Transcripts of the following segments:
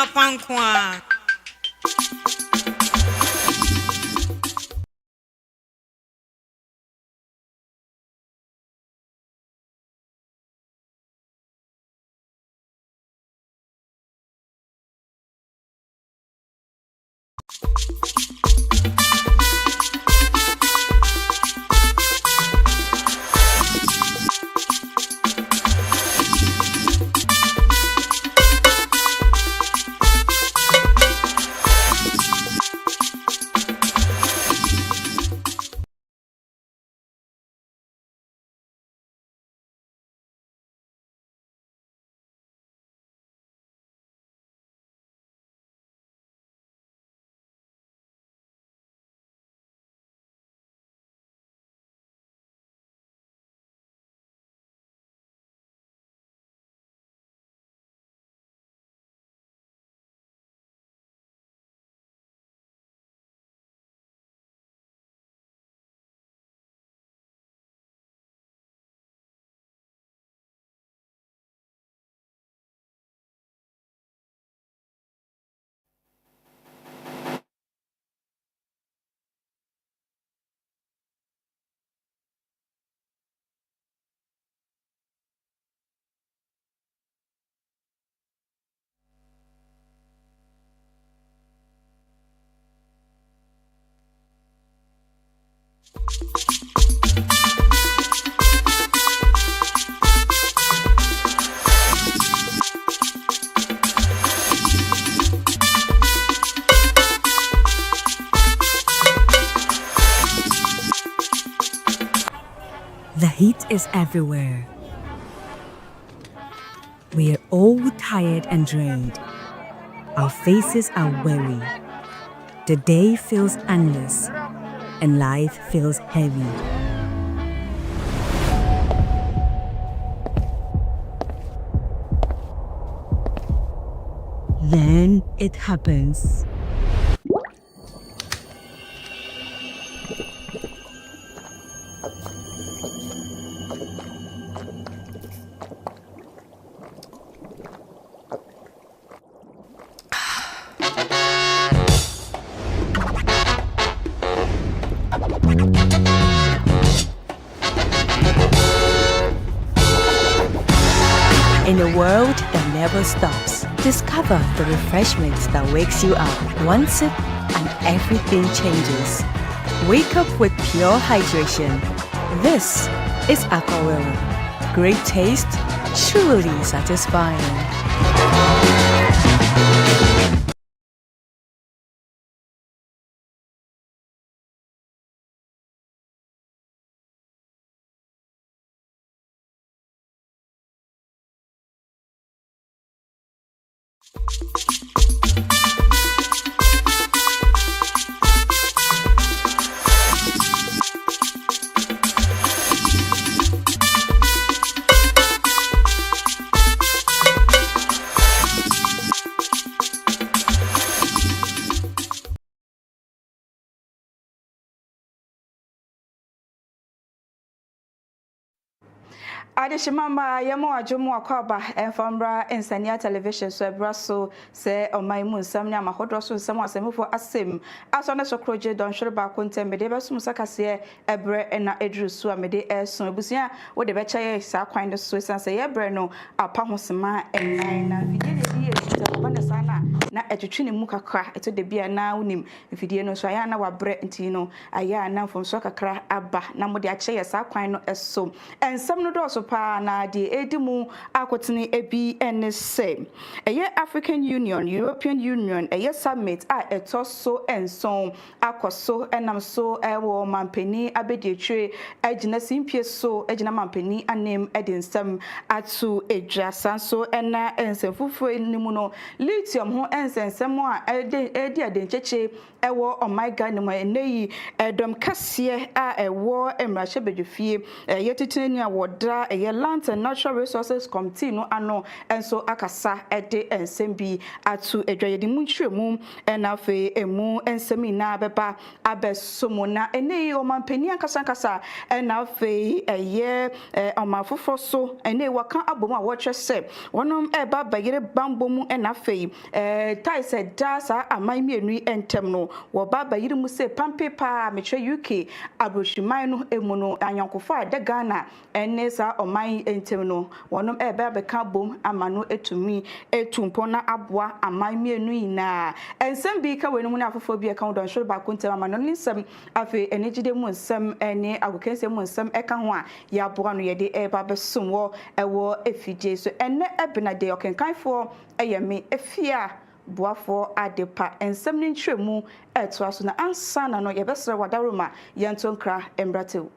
pankwa. The heat is everywhere. We are all tired and drained. Our faces are weary. The day feels endless, and life feels heavy. Then it happens. In a world that never stops, discover the refreshment that wakes you up. One sip and everything changes. Wake up with pure hydration. This is Aquawera. Great taste, truly satisfying. Adeshimamba yamo ajomo akwaba enfambra ensania television so ebraso se omaimu nsam ne amahodro so nsam asemfo asem aso na sokroje don hwere ba kontem de be sum sakase ebre na edru so amede eson ebusia wo de be chaye sa kwan de so sanse ye ebre no apa hosema ennan na fidie de ye tita ba na sana na etwetwe ne mu kakra eto de bia na unim fidie no so aya na wabre nti no aya na mfom so kakra aba na mo de achaye sa kwan no eso ensam no do so pa na de edimu akotene ebi ense eye African Union, European Union eye summit a etoso enson akoso enam so ewo mampeni abedietwe agina simpie so agina mampeni anem edinsem atu edwasa so ena ensemfufu enimu no lithium ho ensensem a edi adencheche ewo oh my god no eneyi edom kase a ewo emrahye bedwefie eye titeni a woda eye Land and Natural Resources Committee no ano enso akasa ede ensembi atu edwayedi munchiremu enafe emu ensemi na beba abesomo na eneyi omampani ankasa enafe eye omafofo so ene waka abom a wohwe se wonom eba bayire bambomu enafe afei tai said dasa amai mienu entem no wo baba yiri mu se pampe pa metwe UK abrohwiman no emu no anyankofo a de Ghana enne sa oman entem no wonom ebe abeka bom ama no etumi etumpo na aboa amai mienu ina ensem bi ka wenu mu na afofo bi eka don hwere ba kontem ama no nsem afei enegide mu nsem ene agokense mu nsem eka ho a ya aboa no yede eba besom wo ewo efije so enne ebina de okenkanfo eyeme efia boafo adepa ensem ni ntwemu eto aso na ansa na no yebesere wadaroma yentonkra embratew.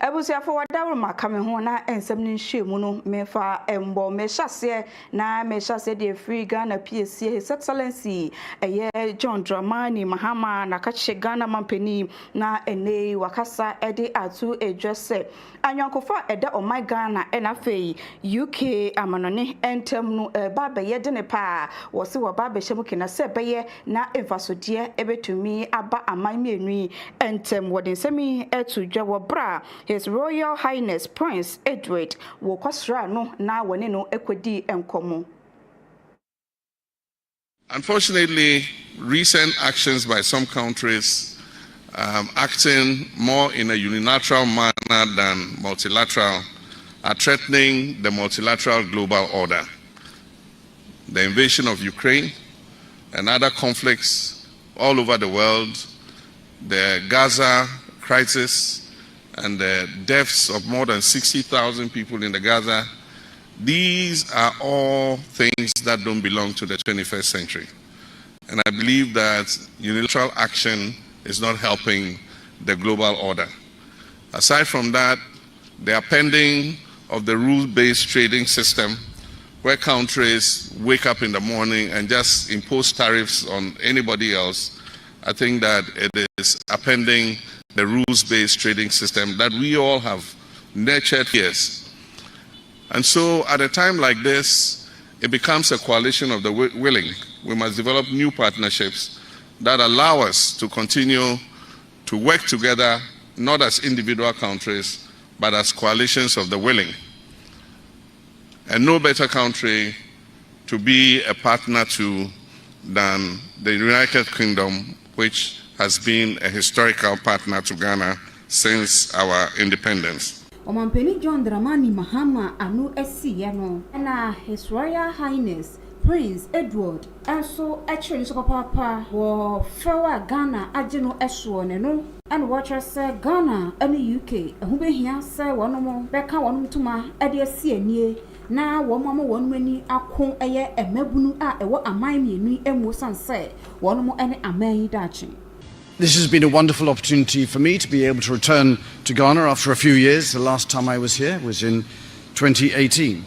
Ebusia for wadawo makame ho na ensem ni nhwemu no mefa embo mehase na mehase de free Ghana PSC His Excellency John Dramani Mahama na kache Ghana mampeni na ene wakasa ede atu edwese anyankofa ede o my Ghana enafei UK amanone entem no baba ye de ne pa wo se wo baba hyemu kina se beye na emfasodie ebetumi aba aman mienu entem wo de nsemi etu dwa wo bra His Royal Highness Prince Edward wo kwasra no na wone no ekodi enkomo. Unfortunately, recent actions by some countries acting more in a unilateral manner than multilateral are threatening the multilateral global order. The invasion of Ukraine and other conflicts all over the world, the Gaza crisis, and the deaths of more than 60,000 people in the Gaza, these are all things that don't belong to the 21st century. And I believe that unilateral action is not helping the global order. Aside from that, the upending of the rules-based trading system, where countries wake up in the morning and just impose tariffs on anybody else, I think that it is upending the rules-based trading system that we all have nurtured here. And so at a time like this, it becomes a coalition of the willing. We must develop new partnerships that allow us to continue to work together, not as individual countries, but as coalitions of the willing. And no better country to be a partner to than the United Kingdom, which has been a historical partner to Ghana since our independence. Omampeni John Dramani Mahama anu esiye no na His Royal Highness Prince Edward also actually so papa wo fewa Ghana ageno eso ne no and watch say Ghana and UK ehu behia say wonomo beka wonom tuma ade asi anie na womomo wonwani akon eye emabunu a ewo aman mienu emu sanse wonomo ene aman dachi. This has been a wonderful opportunity for me to be able to return to Ghana after a few years. The last time I was here was in 2018.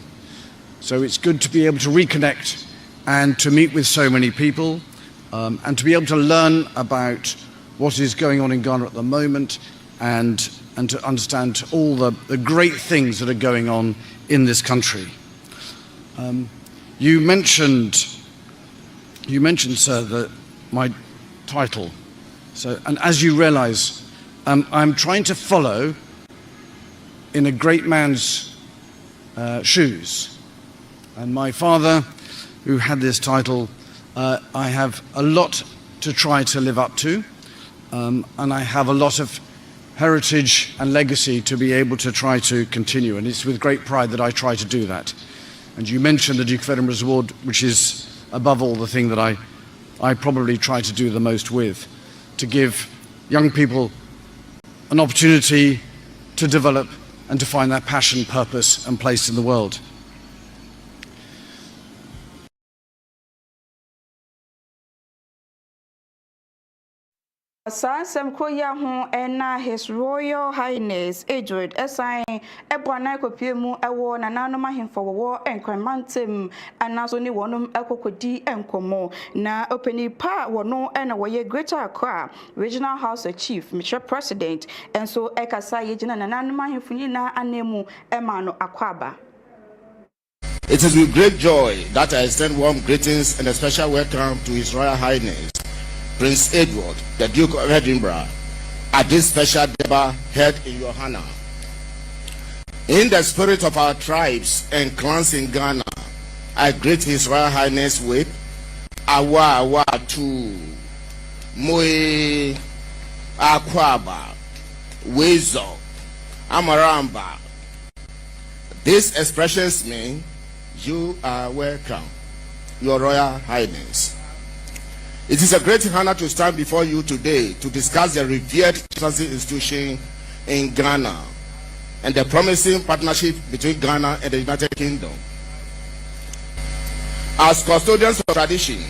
So it's good to be able to reconnect and to meet with so many people and to be able to learn about what is going on in Ghana at the moment and to understand all the great things that are going on in this country. You mentioned, sir, that my title. So, and as you realize, I'm trying to follow in a great man's shoes. And my father, who had this title, I have a lot to try to live up to. And I have a lot of heritage and legacy to be able to try to continue. And it's with great pride that I try to do that. And you mentioned the Duke of Edinburgh's Award, which is above all the thing that I probably try to do the most with, to give young people an opportunity to develop and to find their passion, purpose and place in the world. Sansem Koya ho ena His Royal Highness Edward Esan Ebwana Kopiemu ewo nanano mahemfo wo enkwanmantem anaso ni wonum ekokodi enkomo na openi pa wono ena woye Greater Accra Regional House Chief Mr. President enso ekasa yegina nanano mahemfo nyina anemu emano akwaba. It is with great joy that I extend warm greetings and a special welcome to His Royal Highness Prince Edward, the Duke of Edinburgh, at this special Deba held in your honor. In the spirit of our tribes and clans in Ghana, I greet His Royal Highness with Awa Awa Tu, Moe Akwaba, Wezo, Amaramba. These expressions mean you are welcome, Your Royal Highness. It is a great honor to stand before you today to discuss the revered transit institution in Ghana and the promising partnership between Ghana and the United Kingdom. As custodians of tradition,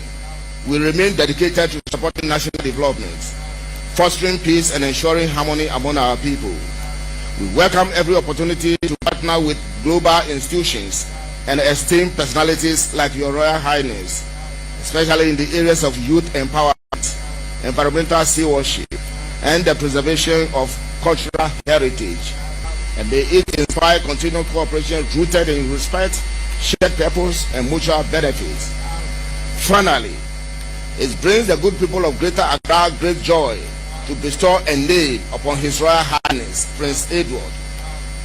we remain dedicated to supporting national development, fostering peace and ensuring harmony among our people. We welcome every opportunity to partner with global institutions and esteemed personalities like Your Royal Highness, especially in the areas of youth empowerment, environmental stewardship, and the preservation of cultural heritage. And may it inspire continued cooperation rooted in respect, shared purpose, and mutual benefits. Finally, it brings the good people of Greater Accra great joy to bestow a name upon His Royal Highness Prince Edward.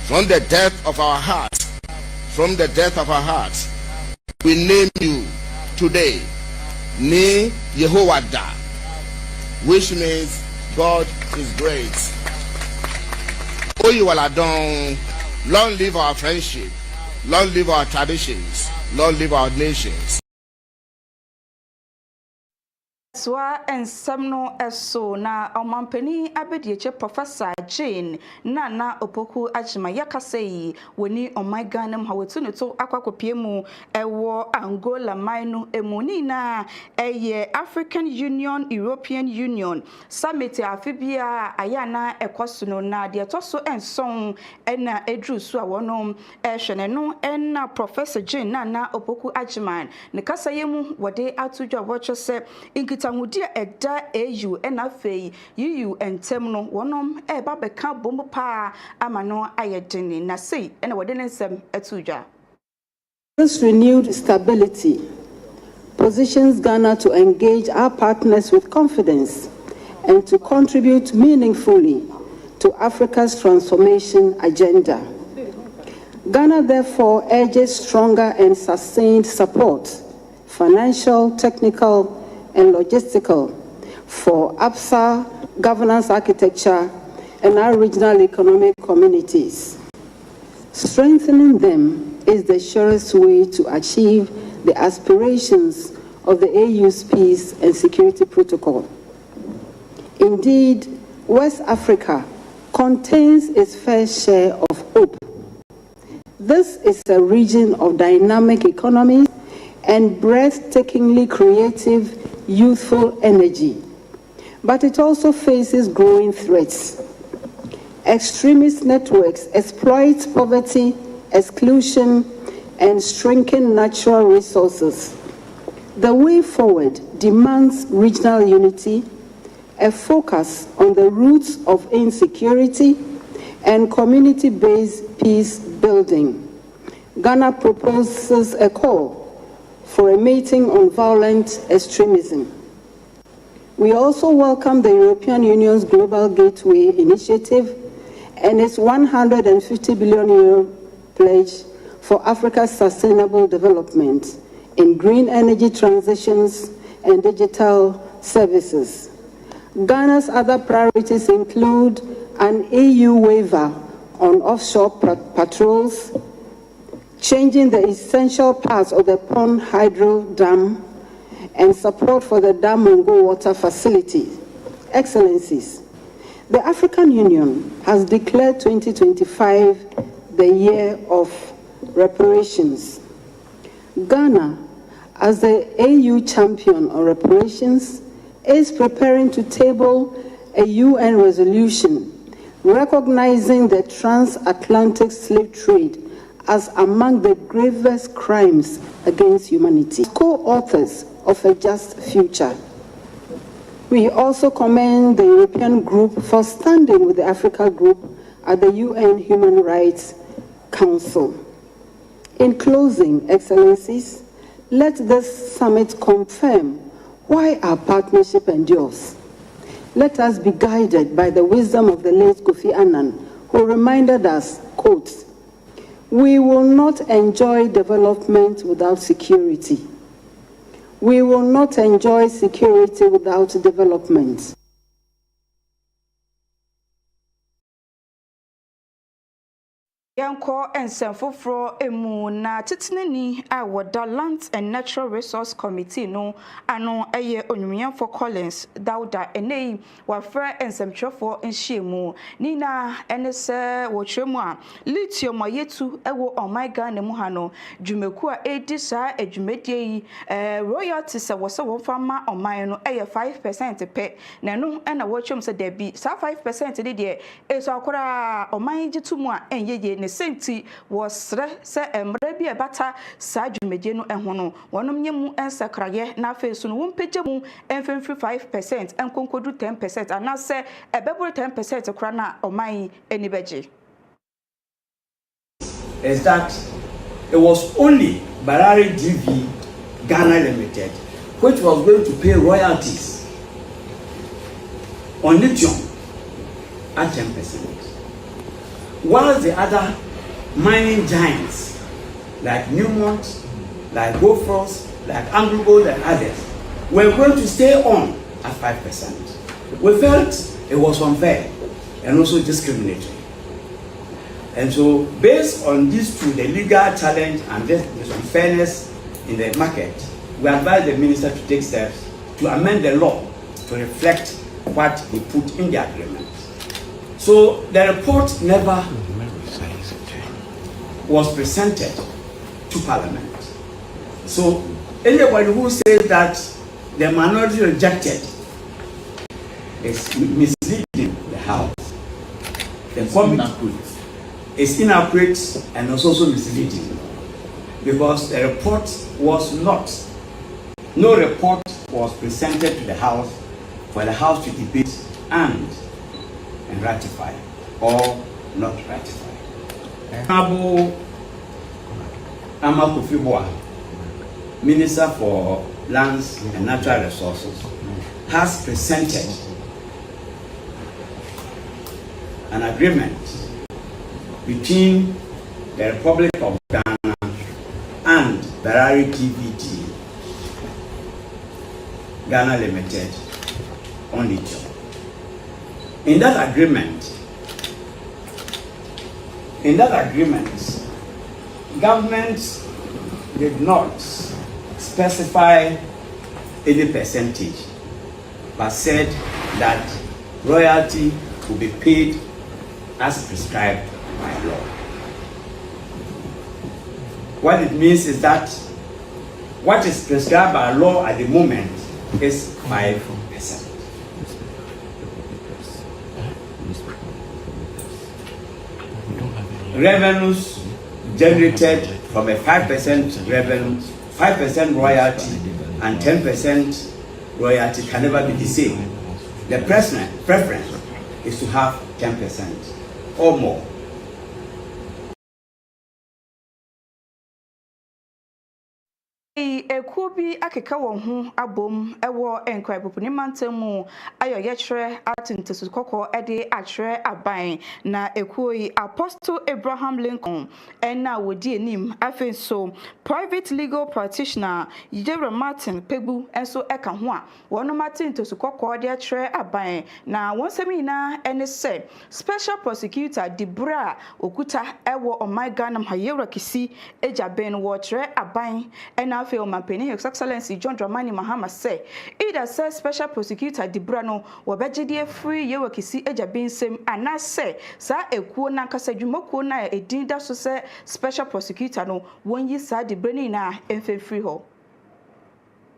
From the depth of our hearts, we name you today Ni Yehovada, which means God is great. Oyiwaladon, long live our friendship, long live our traditions, long live our nations. Swa ensemno eso na omampani abedieche Professor Jane Nana Opoku Ajima yakasei woni omaganam hawetu neto akwakopiemu ewo Angola mainu emuni na eye African Union European Union Summit afibia ayana ekosuno na de toso enson ena edrusu a wonom ehwene no ena Professor Jane Nana Opoku Ajima ne kasayemu wode atudwa wochose Tangudia eda EU enafe EU entem no wonom eba beka bombo pa amano ayedini na sei ena wode nsem etudwa. This renewed stability positions Ghana to engage our partners with confidence and to contribute meaningfully to Africa's transformation agenda. Ghana therefore urges stronger and sustained support, financial, technical, and logistical for APSA governance architecture and our regional economic communities. Strengthening them is the surest way to achieve the aspirations of the AU's peace and security protocol. Indeed, West Africa contains its fair share of hope. This is a region of dynamic economies and breathtakingly creative youthful energy, but it also faces growing threats. Extremist networks exploit poverty, exclusion, and shrinking natural resources. The way forward demands regional unity, a focus on the roots of insecurity, and community-based peace building. Ghana proposes a call for a meeting on violent extremism. We also welcome the European Union's Global Gateway initiative and its €150 billion pledge for Africa's sustainable development in green energy transitions and digital services. Ghana's other priorities include an EU waiver on offshore patrols, changing the essential parts of the Pond Hydro Dam, and support for the Damongo water facility. Excellencies, the African Union has declared 2025 the year of reparations. Ghana, as the AU champion on reparations, is preparing to table a UN resolution recognizing the transatlantic slave trade as among the gravest crimes against humanity. Co-authors of A Just Future. We also commend the European Group for standing with the Africa Group at the UN Human Rights Council. In closing, Excellencies, let this summit confirm why our partnership endures. Let us be guided by the wisdom of the late Kofi Annan, who reminded us, quote, "We will not enjoy development without security. We will not enjoy security without development." Yanko and Sanfofro emu na titinini a wada Land and Natural Resource Committee no ano eye onwuyan for Collins Dauda enei wafre ensemtwefo nhyiemu nina enese wotremu a lithium ayetu ewo omaiga ne mu ha no dwumeku a edi sa adwumedie yi royalties se wose wonfama oman no eye 5% pe na no na wotremu se da bi sa 5% de de eso akora oman gitumu a enyeye ne senti was se emre bi ebata sa dwumedie no eho no wonom nyemu ensakraye na afesu no wompegye mu enfemfri 5% enkonkodu 10% anase ebeburu 10% kra na oman enibeje is that it was only Barari GV Ghana Limited which was going to pay royalties on lithium at 10%. While the other mining giants like Newmont, like Goldfrost, like AngloGold and others were going to stay on at 5%. We felt it was unfair and also discriminatory. And so based on these two, the legal challenge and this unfairness in the market, we advised the minister to take steps to amend the law to reflect what he put in the agreement. So the report never was presented to Parliament. So anybody who says that the minority rejected is misleading the House. The committee is inaccurate and also misleading because the report was not, no report was presented to the House for the House to debate and ratify or not ratify. Honorable Kofi, Minister for Lands and Natural Resources, has presented an agreement between the Republic of Ghana and Barari TVT Ghana Limited on lithium. In that agreement, government did not specify any percentage, but said that royalty will be paid as prescribed by law. What it means is that what is prescribed by law at the moment is 5%. Revenues generated from a 5% revenue, 5% royalty, and 10% royalty can never be the same. The preference is to have 10% or more. Ekuo bi akeka won ho abom ewo enkwa popuni mantemu ayo yechre atintesu kokko ede achre aban na ekuo yi Apostle Abraham Lincoln na wodi enim afenso private legal practitioner Yere Martin Pegbu enso eka ho a wono atintesu kokko ede achre aban na wonsemi na ene se special prosecutor Dibra okuta ewo omaiganam hayera kisi ejaben wo chre aban ena afi Omampeni His Excellency John Dramani Mahama say either says special prosecutor Dibra no wobegye free yewa kisi ejabinsem anase sa ekuo na nkasa dwumakuo na edinda so say special prosecutor no wonyi sa Dibra ni na enfefree ho.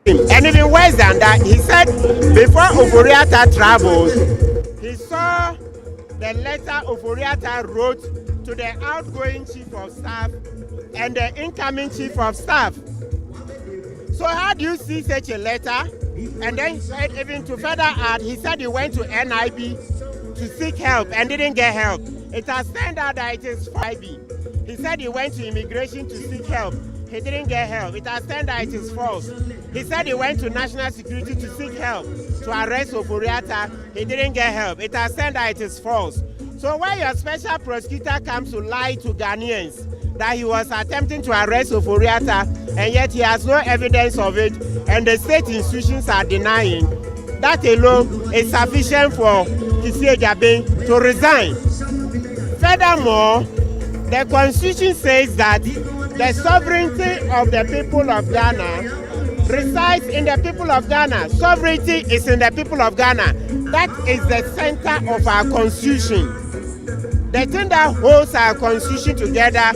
And even worse than that, he said before Oboriata travels, he saw the letter Oforiatta wrote to the outgoing chief of staff and the incoming chief of staff. So how do you see such a letter? And then he said, even to further add, he said he went to NIB to seek help and didn't get help. It has turned out that it is NIB. He said he went to immigration to seek help. He didn't get help. It has turned out it is false. He said he went to national security to seek help to arrest Oforiatta. He didn't get help. It has turned out it is false. So when your special prosecutor comes to lie to Ghanaians that he was attempting to arrest Oforiatta and yet he has no evidence of it and the state institutions are denying, that alone is sufficient for Kasie to resign. Furthermore, the constitution says that the sovereignty of the people of Ghana resides in the people of Ghana. Sovereignty is in the people of Ghana. That is the center of our constitution. The thing that holds our constitution together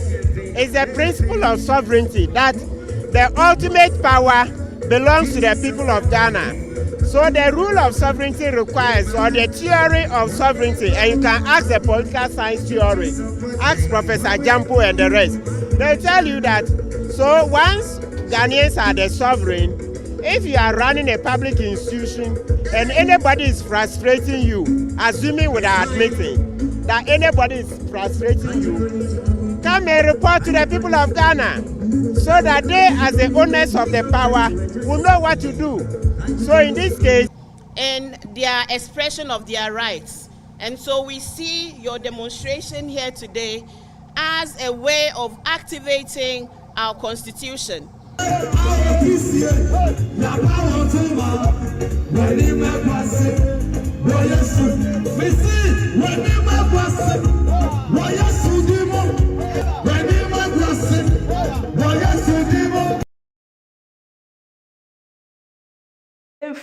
is the principle of sovereignty, that the ultimate power belongs to the people of Ghana. So the rule of sovereignty requires, or the theory of sovereignty, and you can ask the political science theory, ask Professor Jampo and the rest. They tell you that, so once Ghanaians are the sovereign, if you are running a public institution and anybody is frustrating you, assuming without admitting that anybody is frustrating you, come and report to the people of Ghana so that they, as the owners of the power, will know what to do. So in this case, and their expression of their rights. And so we see your demonstration here today as a way of activating our constitution.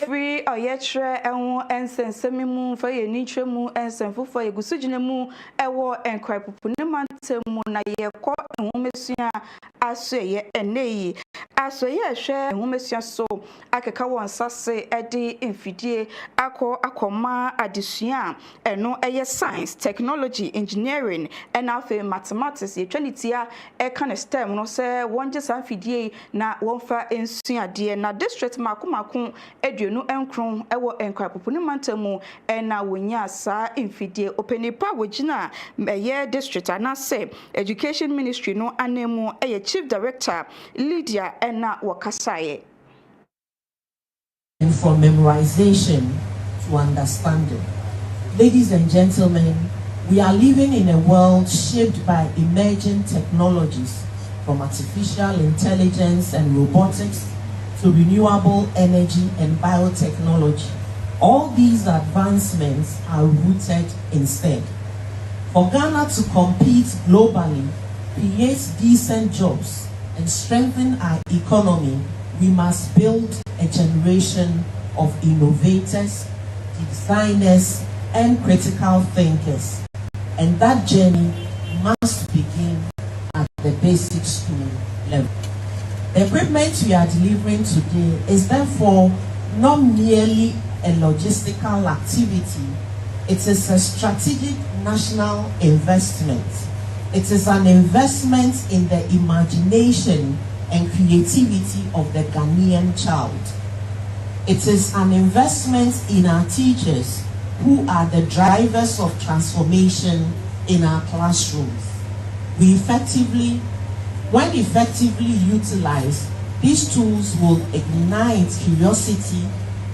Free or yet and send semimu for your niche mu and send for your gusujinemu, a war and cry pupunimantemu na ye ko humesia aswe and nay. Aswe share humesia so akeka won sase edi infidie akoma adisuya and no aye science, technology, engineering and afe mathematics ye twanitia e kan STEM no se wonje sanfidie na wonfa ensuya de na district makumakun eduonu enkron ewo enkra popuni mantamu na wonya sa infidie openipa wogina meye district anase education ministry no anemu chief director Lydia na wakasaye. From memorization to understanding. Ladies and gentlemen, we are living in a world shaped by emerging technologies, from artificial intelligence and robotics to renewable energy and biotechnology. All these advancements are rooted in STEM. For Ghana to compete globally, create decent jobs, and strengthen our economy, we must build a generation of innovators, designers, and critical thinkers. And that journey must begin at the basic school level. The equipment we are delivering today is therefore not merely a logistical activity, it is a strategic national investment. It is an investment in the imagination and creativity of the Ghanaian child. It is an investment in our teachers, who are the drivers of transformation in our classrooms. When effectively utilized, these tools will ignite curiosity,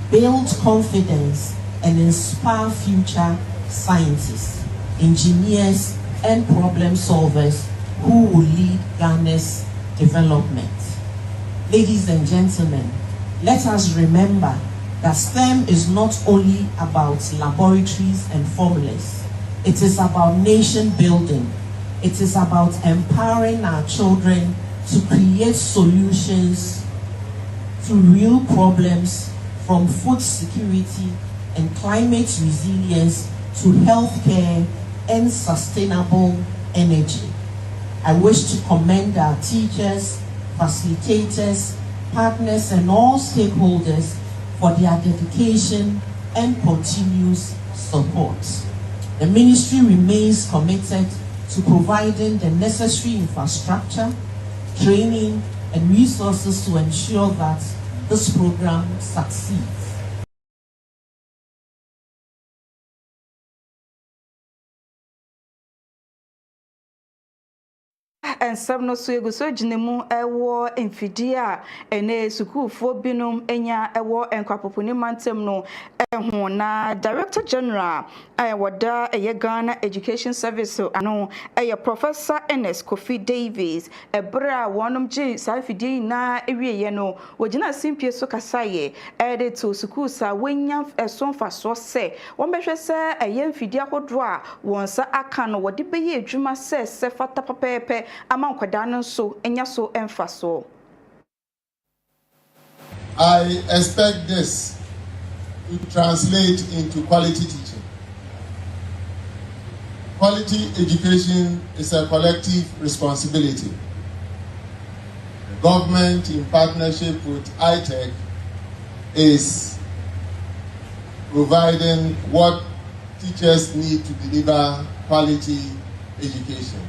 build confidence, and inspire future scientists, engineers, and problem solvers who will lead Ghana's development. Ladies and gentlemen, let us remember that STEM is not only about laboratories and formulas. It is about nation building. It is about empowering our children to create solutions to real problems, from food security and climate resilience to healthcare and sustainable energy. I wish to commend our teachers, facilitators, partners, and all stakeholders for their dedication and continuous support. The ministry remains committed to providing the necessary infrastructure, training, and resources to ensure that this program succeeds. ensɛm no so egu so gyina mu ɛwɔ mfidie a ɛnɛ sukuufoɔ binom enya ɛwɔ nkwapoponi mantam no ɛho na Director General wɔda ɛyɛ Ghana Education Service ano ɛyɛ Professor Ernest Kofi Davis ɛbere a wɔnom gye saa mfidie na ewieɛ no wɔgyina simpie so kasaeɛ ɛde to schools a wɔnya ɛso mfasoɔ sɛ wɔn bɛhwɛ sɛ ɛyɛ mfidie ahodoɔ a wɔn nsa aka no wɔde bɛyɛ adwuma sɛ fata pɛpɛɛpɛ ama nkwadaa no nso enya so ɛmfasoɔ. I expect this to translate into quality teaching. Quality education is a collective responsibility. The government, in partnership with ITEC, is providing what teachers need to deliver quality education.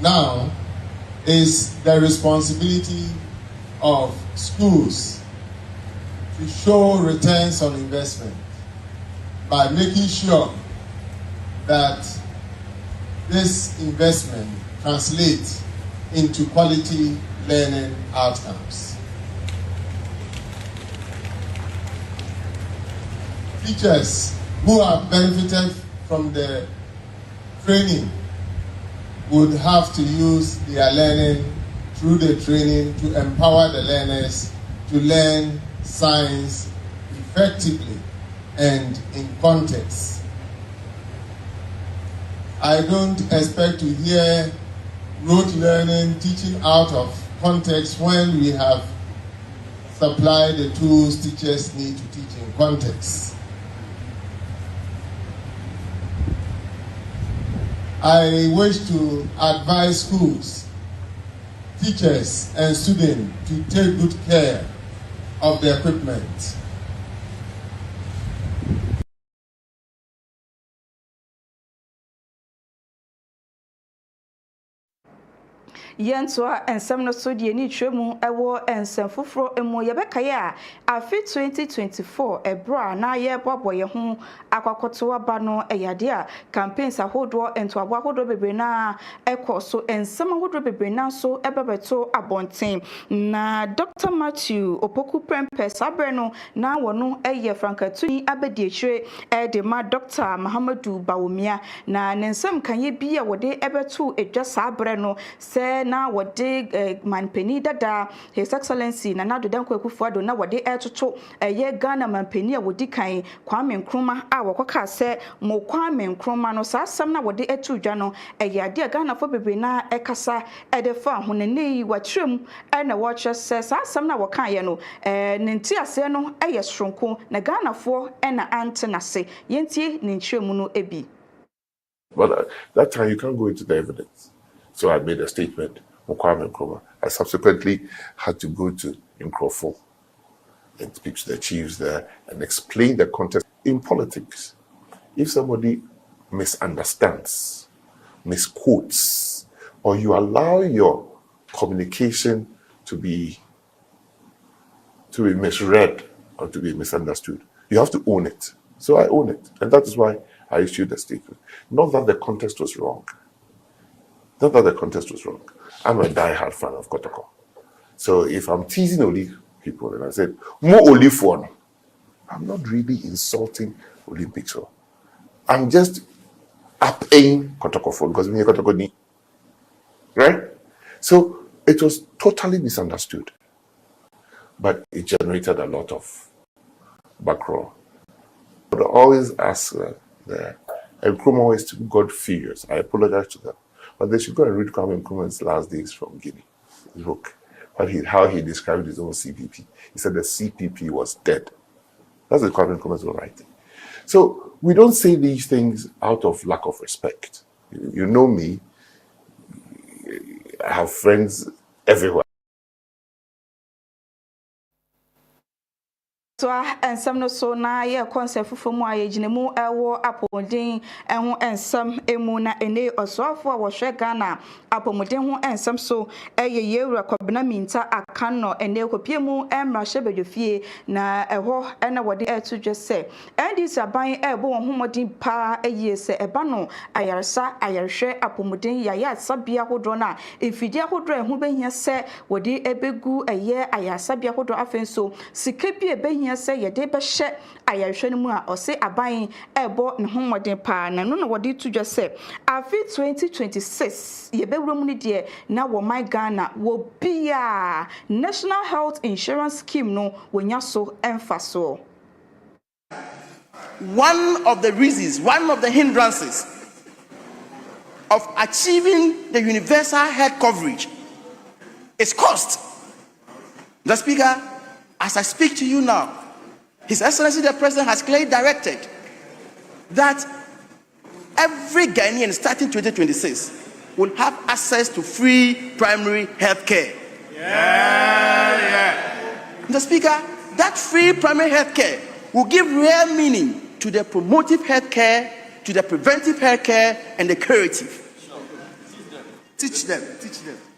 Now is the responsibility of schools to show returns on investment by making sure that this investment translates into quality learning outcomes. Teachers who have benefited from the training would have to use their learning through the training to empower the learners to learn science effectively and in context. I don't expect to hear rote learning teaching out of context when we have supplied the tools teachers need to teach in context. I wish to advise schools, teachers, and students to take good care of the equipment. Yentoa ensem no so de ni twemu ewo ensem foforo emu yebekaye a afi 2024 ebra na ye boboye ho akwakoto aba no eyade a campaigns ahodo entoabo ahodo bebre na ekoso ensem ahodo bebre na so ebebeto abonten na Dr. Matthew Opoku Prempe sabre no na wono eye Frankatuni abedi ehire de ma Dr. Mahamadu Bawumia na nensem kanye bia wode ebeto edwa sabre no se na wode manpeni dada His Excellency Nana Addo Dankwa Akufo-Addo na wode etoto eye Ghana manpeni a wodi kan Kwame Nkrumah a wokoka se mo Kwame Nkrumah no sasam na wode etudwa no eye ade a Ghana fo bebre na ekasa edefa honene yi watrem na woche se sasam na woka ye no nenti ase no eye sronko na Ghana fo na antenase yentie nentremu no ebi. But that time you can't go into the evidence. So I made a statement, Kwame Nkrumah. I subsequently had to go to Nkrofo and speak to the chiefs there and explain the context. In politics, if somebody misunderstands, misquotes, or you allow your communication to be misread or to be misunderstood, you have to own it. So I own it. And that is why I issued the statement. Not that the context was wrong. Not that the contest was wrong. I'm a die-hard fan of Kotoko. So if I'm teasing Oli people and I said, more Oli for, I'm not really insulting Olympics. So I'm just upping Kotoko for because we Kotoko ni. Right? So it was totally misunderstood. But it generated a lot of backrow. But I always ask and Nkrumah always got furious. I apologize to them. But they should go and read Kwame Nkrumah's last days from Guinea. His book. How he described his own CPP. He said the CPP was dead. That's what Kwame Nkrumah was writing. So we don't say these things out of lack of respect. You know me. I have friends everywhere. Yetoa ensem no so na ye concept fufu mu aye ginemu ewo apomodin eho ensem emu na ene osofo a wo hwe Ghana apomodin ho ensem so eye yewura kwabena minta akanno ene kopie mu emra hye bedofie na eho ena wode etudwe se ndis aban ebo won homodin pa eye se eba no ayaresa ayarhwe apomodin yaya sabia hodro na efidi hodro eho behia se wode ebegu eye ayasabia hodro afenso sikebi ebehia se yede be hye ayarhwe no mu a ose aban ebo ne homodin pa na no wode tudwe se afi 2026 yebewura mu ne de na wo my Ghana wo bia National Health Insurance Scheme no wonya so emfaso. One of the reasons, one of the hindrances of achieving the universal health coverage is cost. The Speaker, as I speak to you now, His Excellency the President has clearly directed that every Ghanaian starting 2026 will have access to free primary health care. The Speaker, that free primary health care will give real meaning to the promotive health care, to the preventive health care, and the curative. Teach them.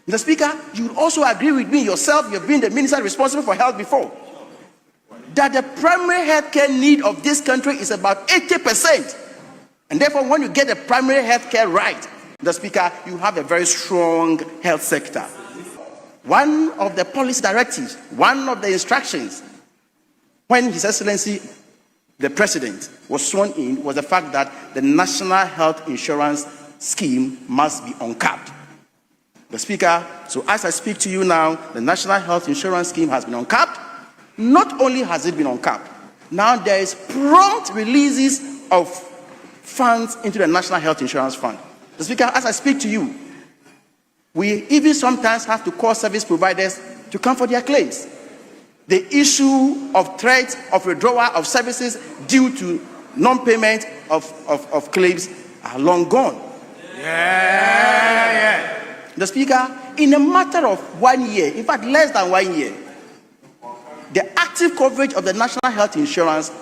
The Speaker, you also agree with me yourself, you've been the minister responsible for health before, that the primary health care need of this country is about 80%. And therefore, when you get the primary health care right, the Speaker, you have a very strong health sector. One of the policy directives, one of the instructions, when His Excellency the President was sworn in, was the fact that the National Health Insurance Scheme must be uncapped. The Speaker, so as I speak to you now, the National Health Insurance Scheme has been uncapped. Not only has it been uncapped, now there is prompt releases of funds into the National Health Insurance Fund. The Speaker, as I speak to you, we even sometimes have to call service providers to come for their claims. The issue of threat of withdrawal of services due to non-payment of claims are long gone. The Speaker, in a matter of 1 year, in fact less than 1 year, the active coverage of the National Health Insurance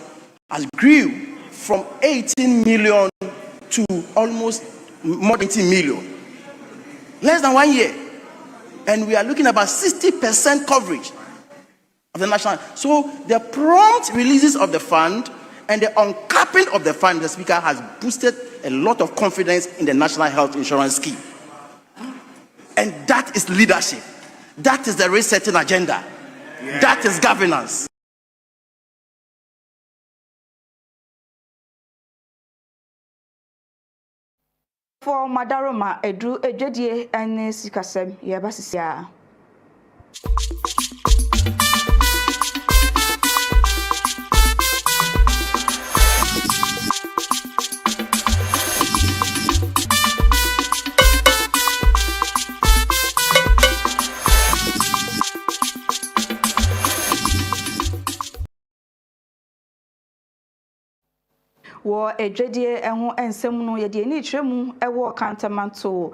has grew from 18 million to almost more than 18 million. Less than 1 year. And we are looking at about 60% coverage of the national. So the prompt releases of the fund and the uncapping of the fund, the Speaker, has boosted a lot of confidence in the National Health Insurance Scheme. And that is leadership. That is the resetting agenda. That is governance. For Madaroma Edu Ejodie ene sikasem yebasisia. Wo edwedie eho ensem no ye de ni twemu ewo kantamanto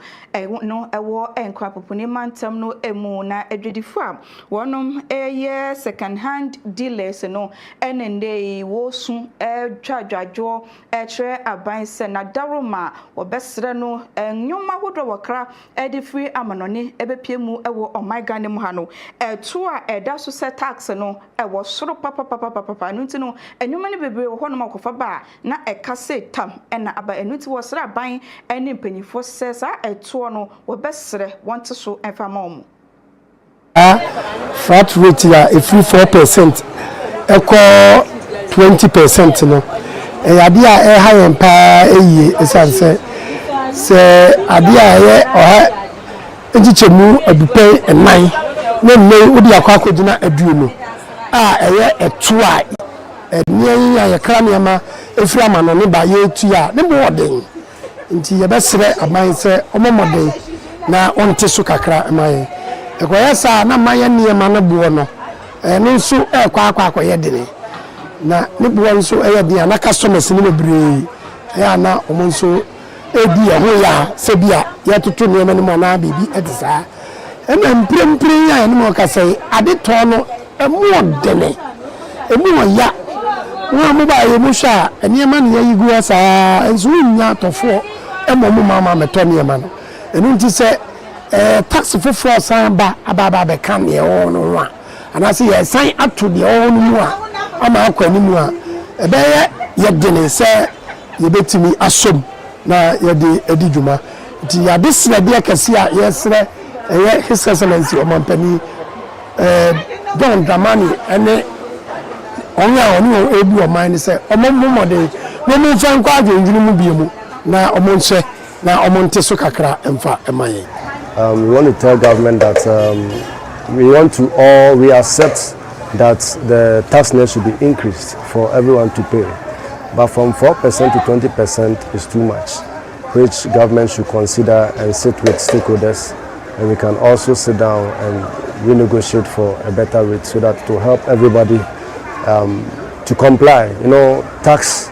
no ewo enkwa popuni mantam no emu na edwedifo a wonom eye second hand dealers no enende wo su twadwadwo tre aban se na daroma wo besre no nyoma hodo wokra ede free amanone ebepiemu ewo omaiga ne mu ha no eto a eda so set tax no ewo soro papa no ntino enyoma ne bebre wo honom akofa ba na ekase tam ena aba enuti wo sra ban ene mpanyifo sesa eto no wo besre wonte so enfama flat rate ya if 4% eko 20% no ade a high empa eyi esanse se ade a ye oha ejichemu adupen enan na mme odi akwa akodina aduo a eye eto a eniyan ya yakra niama efra mano ne ba ye tu a ne bo den nti ye besre aban se omomoden na onte so kakra amaye ekoya sa na maye niama na bo no no nso akwa ye dene na ne bo nso eye dia na customers ni bebre ya na omo nso edi ho ya se bia ya tutu niama ne mo na bibi edisa na mprempren ya ne mo ka sei ade to no emo dene emu oya wo mo ba ye mu hwa enema ne yi gu asa enso nya tofo emo mo mama meto ne ma no enu nti se tax foforo san ba ababa be kan ye wo no wa anase ye san ato de wo no mu a ama akwani mu a ebe ye de ne se ye betimi asom na ye de edi dwuma nti ya de sene de akase a ye sere his excellency omampani John Dramani ene onya oni ebu o man say omomode no mu fa nkwa adwendwunu mu biemu na omonse na omonte so kakra emfa emaye. We want to tell government that we accept that the tax net should be increased for everyone to pay, but from 4% to 20% is too much, which government should consider and sit with stakeholders, and we can also sit down and renegotiate for a better rate so that to help everybody to comply. You know, tax,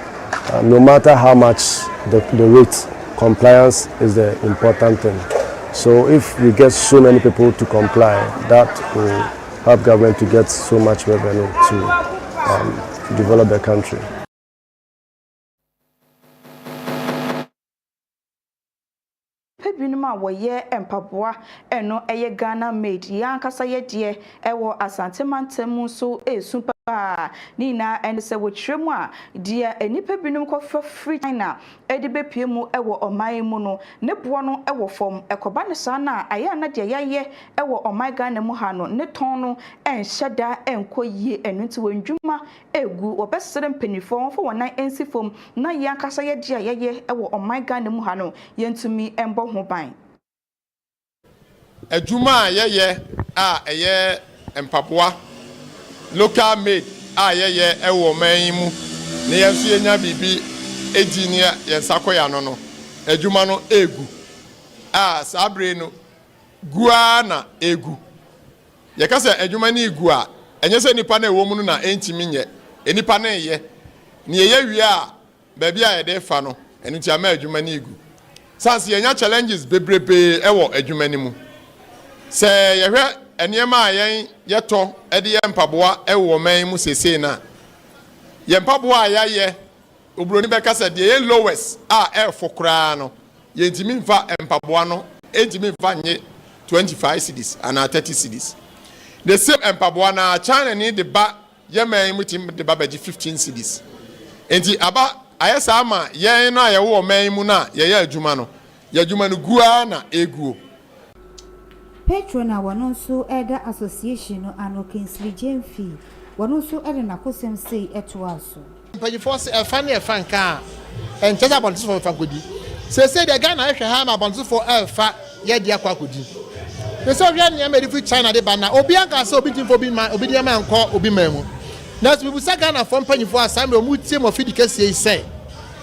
no matter how much the rate, compliance is the important thing. So if we get so many people to comply, that will help government to get so much revenue to develop the country. Pebinuma woye empaboa eno eye Ghana made yankasa ye de ewo asante mantemu so esupa ni na ene se wotremu a de enipa binum kofa free China edi bepie mu ewo oman mu no ne bo no ewo fom ekoba ne sa na aya na de yaye ewo oman Ghana mu ha no ne ton no enhyeda enkoyie enu nti wondwuma egu obesere mpanifo fo wonan ensi fom na yankasa ye de yaye ewo oman Ghana mu ha no yentumi embo ho ban adwuma yeye a eye empaboa local made yeye ewo man mu ne yenso yenya bibi edi ne yensakoya no adwuma no egu sabre no gua na egu ye ka se adwuma ni egu a enye se nipa na ewo mu no na entimi nye enipa na ye ne ye wi a ba bia ye de fa no enu ti ama adwuma ni egu sanse yenya challenges bebrebe ewo adwuma ni mu se ye hwe eniema ayen yeto ede ye mpaboa ewo man mu sesei na ye mpaboa ayaye obroni be kasa de ye lowest fokra no ye ntimi mfa mpaboa no entimi mfa nye 25 cedis and 30 cedis the same mpaboa na China ni de ba ye man mu tim de ba baji 15 cedis enti aba ayesa ama ye no ayewo man mu na ye adwuma no ye adwuma no gua na eguo Petrona wanonso Elder Association no ano Kingsley Jemfi wanonso ede na kosem sei eto aso mpanyifo se efane efanka en chacha bonto for fankodi se de Ghana ehwe ha ma bonto for elfa ye dia kwakodi se ohwe ne me di China de bana obi anka se obi timfo bi ma obi de ma nko obi mamu na so bi sa Ghana for mpanyifo asam o mu tie mo fidi kase yi sei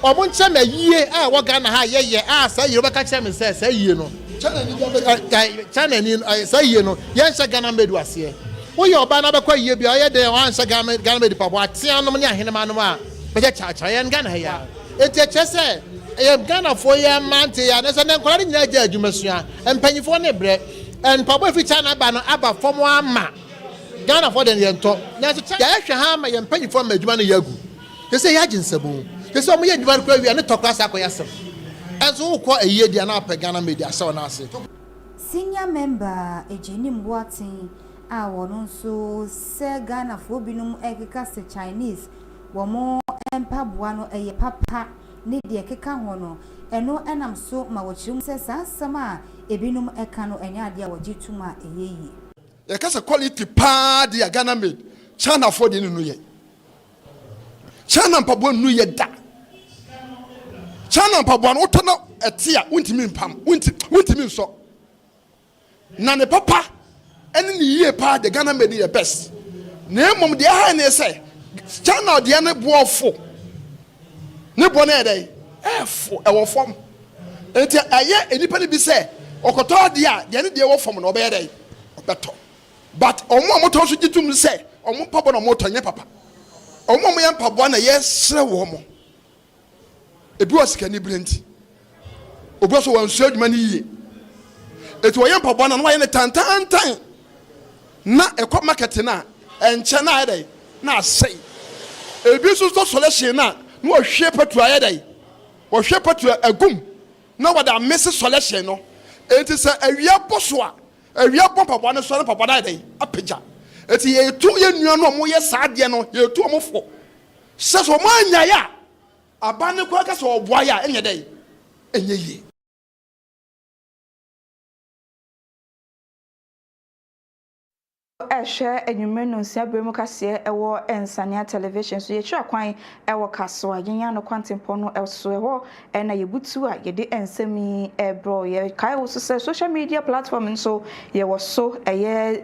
o mo nche ma yie a wo Ghana ha ye sa yiro beka che me se yie no China ni say no yen sha Ghana medu ase wo ye oba na bekwa yie bia ye de wan sha Ghana medu pabo atia no ne ahene ma no a be cha yen Ghana ya eti se ye Ghana for ye mante ya na se ne nkora nyina agya adwumasua empanyifo ne bre en pabo fi China ba no aba fom ama Ghana for den ye nto na so ya hwe ha ma ye empanyifo ma adwuma no yagu ye se ya ginsebo ye se o mo ye adwuma ko wi ne tokwa sa ko yasem Enzo kwa eye dia na Ghana media saw na ase. Senior member Ejeni Mboatin a wono nso se Ghana fo binum ekeka se Chinese wo mo empaboa no eye papa ne de ekeka ho no eno enam so ma wo chirum se sansama ebinum eka no enya ade a wo gituma eyeyi. Ye ka se quality pa dia Ghana made China for de no ye. China mpaboa no ye da. China mpaboa no to no etia untimi mpam untimi nso na ne papa ene ne yie pa de Ghana made the best na emom de ha ne say China de ne boofo ne bo na edai efo e wo fom enti aye enipa ne bi say okoto de a de ne de wo fom na obe edai obeto but omo moto so gitum say omo papa na moto nye papa omo ye mpaboa na ye sere wo mo ebi wasika ni brenti obi so wan so adwuma ni yie etu oye mpaboa na no ye ne tantantan na ekọ market na enche na ede na say ebi so solution na no hwe petrol ayedai wo hwe petrol agum na wada miss solution no enti say awia boso a awia papa no so na papa dai apeja enti ye tu ye nua no mo ye saade no ye tu mo fo se so mo anya ya abane kwa ka so oboa ya enye dai enye yi Share enyumenu nsia bremu kase ewo ensania television so ye twa kwan ewo kaso agenya no kwantempo no eso ewo na yebutu a yede ensemi ebro ye kai wo so social media platform so ye wo so eye